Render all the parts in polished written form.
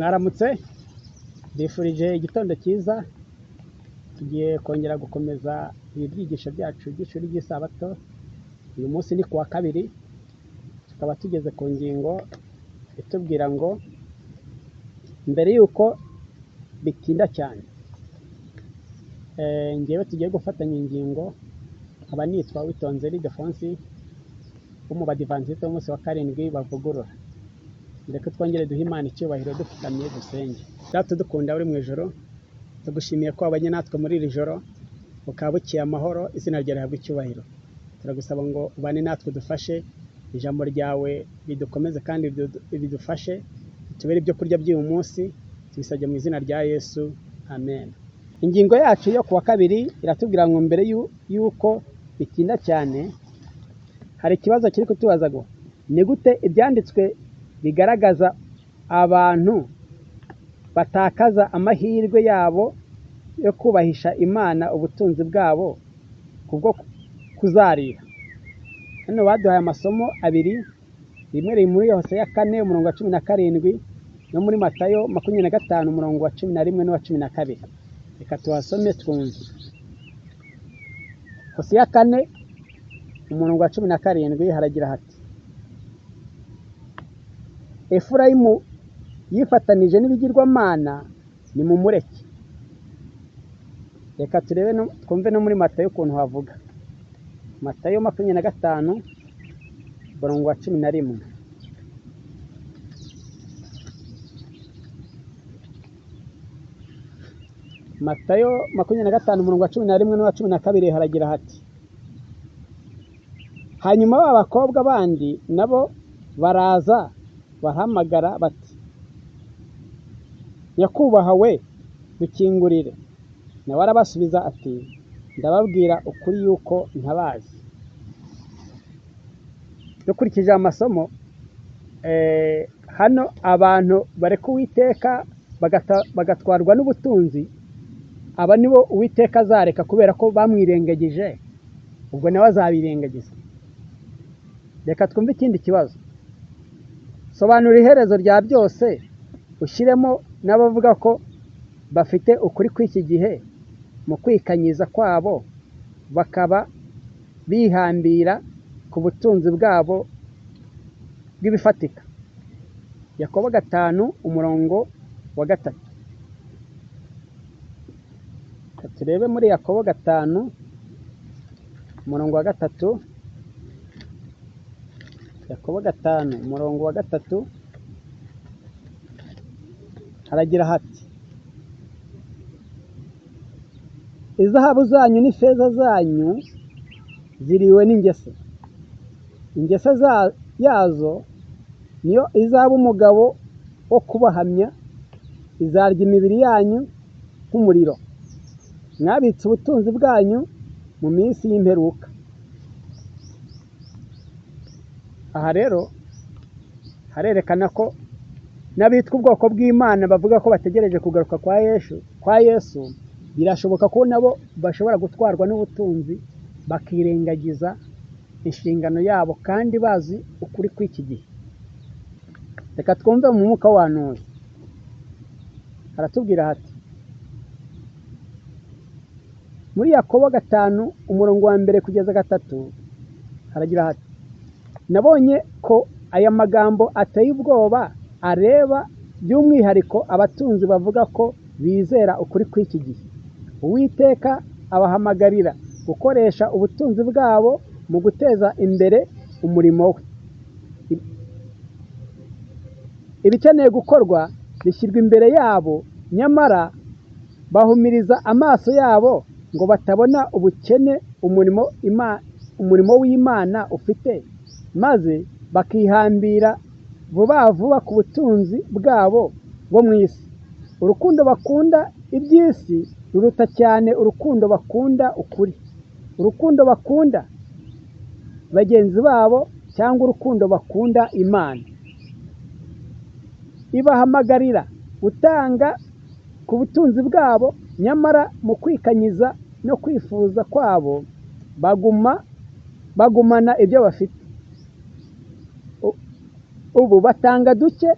Mwaramutse, ndifurije igitondo cyiza. Tugiye kongera gukomeza ibyigisho byacu by'ishuri ry'isabato. Uyu munsi ni kuwa kabiri, tukaba tugeze ku ngingo itubwira ngo mbere yuko bitinda cyane. Ngewe tugiye gufatanya ingingo, nkaba nitwa Witonze Ildefonsi wo mu Badivantiste b'umunsi wa karindwi bavugurura. Reka twongere duhe Imana icyubahiro dupfukamye dusenge. Data dukunda uri mu ijoro, tugushimiye ko wabanye natwe muri iri joro, ukaba bukiye amahoro, izina ryawe rihabwe icyubahiro. Turagusaba ngo ubane natwe, dufashe ijambo ryawe ridukomeze kandi bidufashe, tubere ibyo kurya by'uyu munsi, tubisabye mu izina rya Yesu, amen. Ingingo yacu yo kuwa kabiri iratubwira ngo mbere yuko bitinda cyane, hari ikibazo kiri kutubaza ngo ni gute ibyanditswe bigaragaza abantu batakaza amahirwe yabo yo kubahisha Imana ubutunzi bwabo kubwo kuzarira. Hano baduhaye amasomo abiri, rimwe riri muri Hoseya 4 umurongo wa 17 no muri Matayo 25 umurongo wa 11 n'uwa 12. Reka tuhasome twumve. Hoseya 4 umurongo wa 17 haragira hati: Efurayimu yifatanije n'ibigirwamana, nimumureke. Reka turebe twumve no muri Matayo ukuntu havuga. Matayo 25 umurongo wa 11. Matayo 25 umurongo wa 11 n'uwa 12 haragira hati: Hanyuma b'abakobwa bandi nabo baraza bahamagara bati, Nyakubahwa we, dukingurire. Nawe arabasubiza ati, ndababwira ukuri yuko ntabazi. Dukurikije amasomo, hano abantu bareka Uwiteka bagatwarwa n'ubutunzi, aba nibo Uwiteka azareka kubera ko bamwirengagije, ubwo nawe azabirengagiza. Reka twumve ikindi kibazo. Sobanura iherezo rya byose, ushyiremo n'abavuga ko bafite ukuri kw'iki gihe mu kwikanyiza kwabo, bakaba bihambira ku butunzi bwabo bw'ibifatika. Yakobo 5 umurongo wa 3. Turebe muri Yakobo 5 umurongo wa 3. Yakobo 5 umurongo wa 3 haragira hati: Izahabu zanyu n'ifeza zanyu ziriwe n'ingese. Ingese yazo niyo izaba umugabo wo kubahamya, izarya imibiri yanyu nk'umuriro. Mwabitse ubutunzi bwanyu mu minsi y'imperuka. Aha rero harerekana ko n'abitwa ubwoko bw'Imana bavuga ko bategereje kugaruka kwa Yesu, birashoboka ko nabo bashobora gutwarwa n'ubutunzi bakirengagiza inshingano yabo kandi bazi ukuri kw'iki gihe. Reka twumve mu mwuka w'abahanuzi. Haratubwira hati muri Yakobo 5 umurongo wa 1 kugeza 3 haragira hati: Nabonye ko aya magambo ateye ubwoba areba by'umwihariko abatunzi bavuga ko bizera ukuri kw'iki gihe. Uwiteka abahamagarira gukoresha ubutunzi bwabo mu guteza imbere umurimo we. Ibikeneye gukorwa bishyirwa imbere yabo, nyamara bahumiriza amaso yabo ngo batabona ubukene umurimo w'Imana ufite, maze bakihambira vuba vuba ku butunzi bwabo bwo mu isi. Urukundo bakunda iby'isi ruruta cyane urukundo bakunda ukuri. Urukundo bakunda bagenzi babo cyangwa urukundo bakunda Imana. Ibahamagarira gutanga ku butunzi bwabo, nyamara mu kwikanyiza no kwifuza kwabo bagumana ibyo bafite. Ubu batanga duke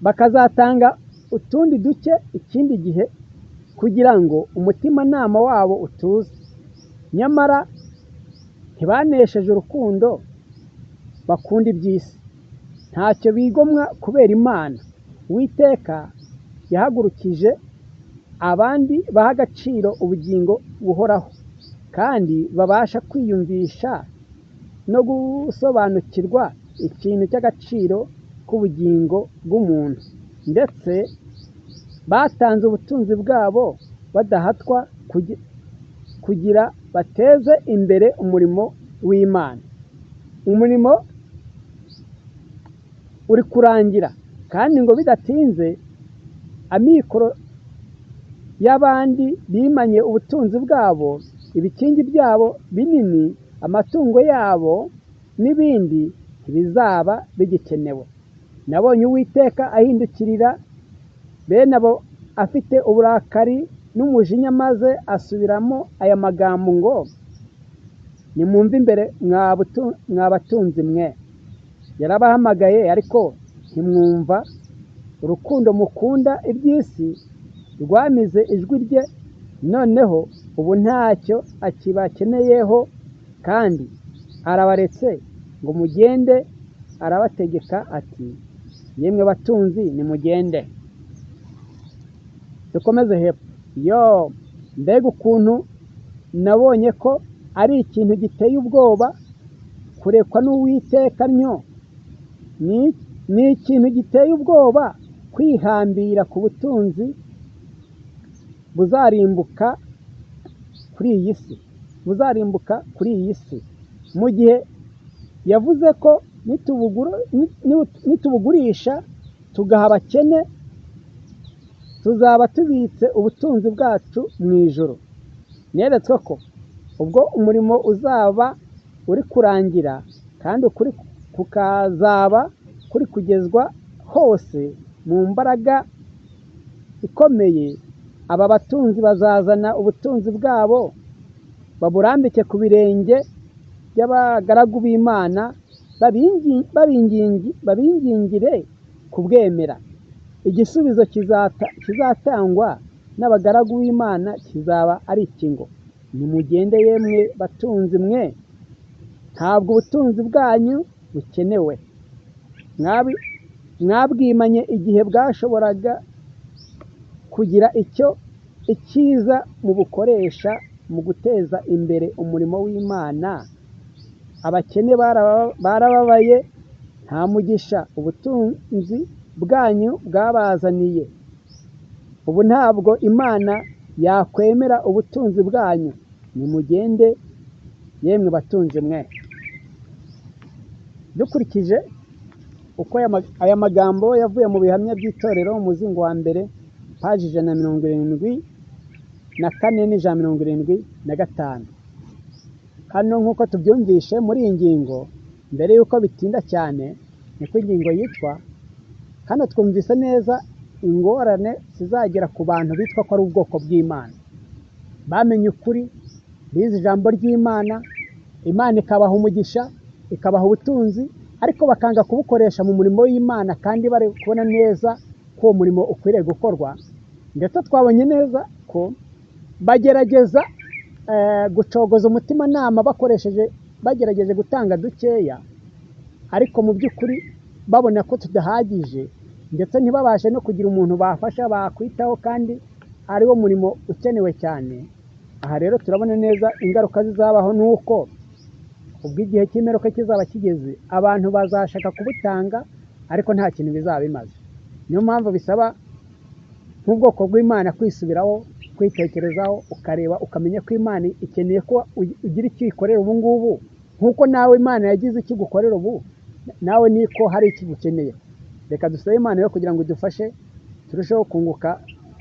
bakazatanga utundi duke ikindi gihe kugira ngo umutimanama wabo utuze. Nyamara ntibanesheje urukundo, bakunda iby'isi, ntacyo bigomwa kubera Imana. Uwiteka yahagurukije abandi baha agaciro ubugingo buhoraho, kandi babasha kwiyumvisha no gusobanukirwa ikintu cy'agaciro k'ubugingo bw'umuntu, ndetse batanze ubutunzi bwabo badahatwa kugira bateze imbere umurimo w'Imana. Umurimo uri kurangira, kandi ngo bidatinze amikoro y'abandi bimanye ubutunzi bwabo, ibikingi byabo binini, amatungo yabo n'ibindi ntibizaba bigikenewe. Nabonye Uwiteka ahindukirira bene abo afite uburakari n'umujinya, maze asubiramo aya magambo ngo, nimwumve imbere mwa batunzi mwe. Yarabahamagaye ariko ntimwumva. Urukundo mukunda iby'isi rwamize ijwi rye, noneho ubu ntacyo akibakeneyeho, kandi arabaretse ngo mugende. Arabategeka ati, yemwe batunzi nimugende. Dukomeze hepfo. Mbega ukuntu nabonye ko ari ikintu giteye ubwoba kurekwa n'Uwiteka nnyo. Ni ikintu giteye ubwoba kwihambira ku butunzi buzarimbuka kuri iyi si, mu gihe yavuze ko nitubugurisha tugaha abakene, tuzaba tubitse ubutunzi bwacu mu ijuru. Neretswe ko ubwo umurimo uzaba uri kurangira, kandi ukuri kukazaba kuri kugezwa hose mu mbaraga ikomeye, aba batunzi bazazana ubutunzi bwabo baburambike ku birenge by'abagaragu b'Imana, babingingire kubwemera. Igisubizo kizatangwa n'abagaragu b'Imana kizaba ari iki ngo, nimugende yemwe batunzi mwe, ntabwo ubutunzi bwanyu bukenewe. Mwabwimanye igihe bwashoboraga kugira icyiza mu bukoresha mu guteza imbere umurimo w'Imana. Abakene barababaye, nta mugisha ubutunzi bwanyu bwabazaniye. Ubu ntabwo Imana yakwemera ubutunzi bwanyu. Nimugende yemwe batunzi mwe. Dukurikije uko aya magambo yavuye mu bihamya by'itorero, umuzingo wa mbere, paji 174 n'175. Hano nk'uko tubyumvishe muri iyi ngingo, mbere y'uko bitinda cyane, niko ingingo yitwa. Hano twumvise neza ingorane zizagera ku bantu bitwa ko ari ubwoko bw'Imana. Bamenye ukuri, bize ijambo ry'Imana, Imana ikabaha umugisha, ikabaha ubutunzi, ariko bakanga kubukoresha mu murimo w'Imana, kandi bari kubona neza ko uwo murimo ukwiriye gukorwa. Ndetse twabonye neza ko bagerageza gucogoza umutimanama bagerageje gutanga dukeya, ariko mu by'ukuri babona ko tudahagije, ndetse ntibabashe no kugira umuntu bafasha bakwitaho, kandi ari wo murimo ukenewe cyane. Aha rero turabona neza ingaruka zizabaho, nuko ubwo igihe cy'imperuka kizaba kigeze, abantu bazashaka kubutanga, ariko nta kintu bizaba bimaze. Niyo mpamvu bisaba nk'ubwoko bw'Imana kwisubiraho, kwitekerezaho, ukareba ukamenya ko Imana ikeneye ko ugira icyo uyikorera ubu ngubu, nk'uko nawe Imana yagize icyo igukorera ubu, nawe niko hari icyo ugukeneye. Reka dusabe Imana yo kugira ngo idufashe turusheho kunguka,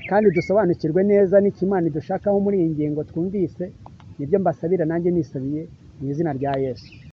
kandi dusobanukirwe neza n'icyo Imana idushakaho muri iyi ngingo twumvise. Nibyo mbasabira nanjye nisabiye mu izina rya Yesu.